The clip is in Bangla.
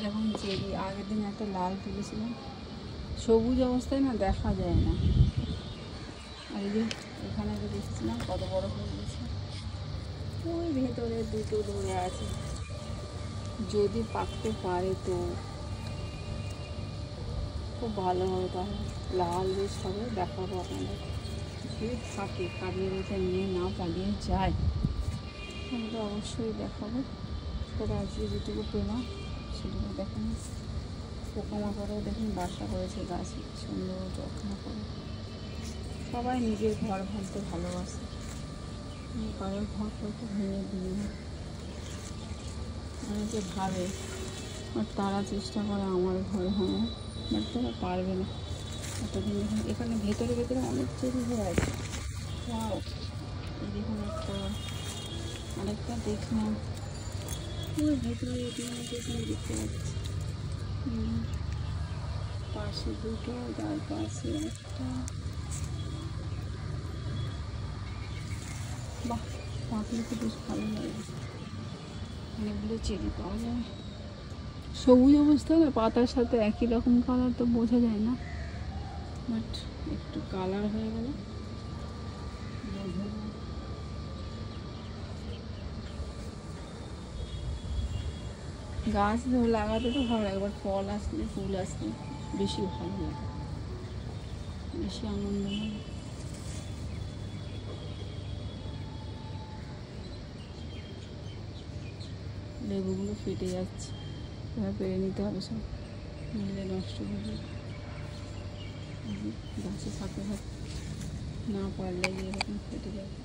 এখন চেরি, আগের দিন একটা লাল তুলেছিলাম, সবুজ অবস্থায় না দেখা যায় না। আর এই যে এখানে যে দেখেছিলাম কত বড় হয়ে গেছে, ওই ভেতরে দুটো ধরে আছে, যদি পাকতে পারে তো খুব ভালো হবে। তাহলে লাল বেশ হবে, দেখাবো আপনাদের। যদি থাকে, কাটিয়ে রেখে নিয়ে না পালিয়ে যায় তাহলে তো অবশ্যই দেখাবো। তবে আজকে যেটুকু পেলাম সেটুকু দেখেন। পোকামাকড়ও দেখুন বাসা করেছে গাছে, সুন্দর যত্ন করে। সবাই নিজের ঘর ভাবতে ভালোবাসে, কারোর ঘর হয়তো ভেঙে দিয়ে অনেকে ভাবে, আর তারা চেষ্টা করে আমার ঘর ভাঙা, বাট তারা পারবে না। এতদিন এখানে ভেতরে ভেতরে অনেক চেরি হয়ে আছে। ওয়াও, এই দেখুন আরেকটা দেখলাম ওই ভেতরে এখানে দেখতে পাচ্ছি, পাশে দুটো, তার পাশে একটা। বাহ, পাখলে তো বেশ ভালো লাগে। অনেকগুলো চেরি পাওয়া যায়। সবুজ অবস্থায় না পাতার সাথে একই রকম কালার তো বোঝা যায় না, বাট একটু কালার হয়ে গেলে গাছ লাগাতে তো ভালো লাগে, বাট ফল আসলে ফুল আসলে বেশি ভালো লাগে, বেশি আনন্দ লাগে। লেবুগুলো ফেটে যাচ্ছে, এবার পেরে নিতে হবে সব, নিলে নষ্ট হয়ে যাবে। গাছে থাকে না পারলে এরকম ফেটে যাবে।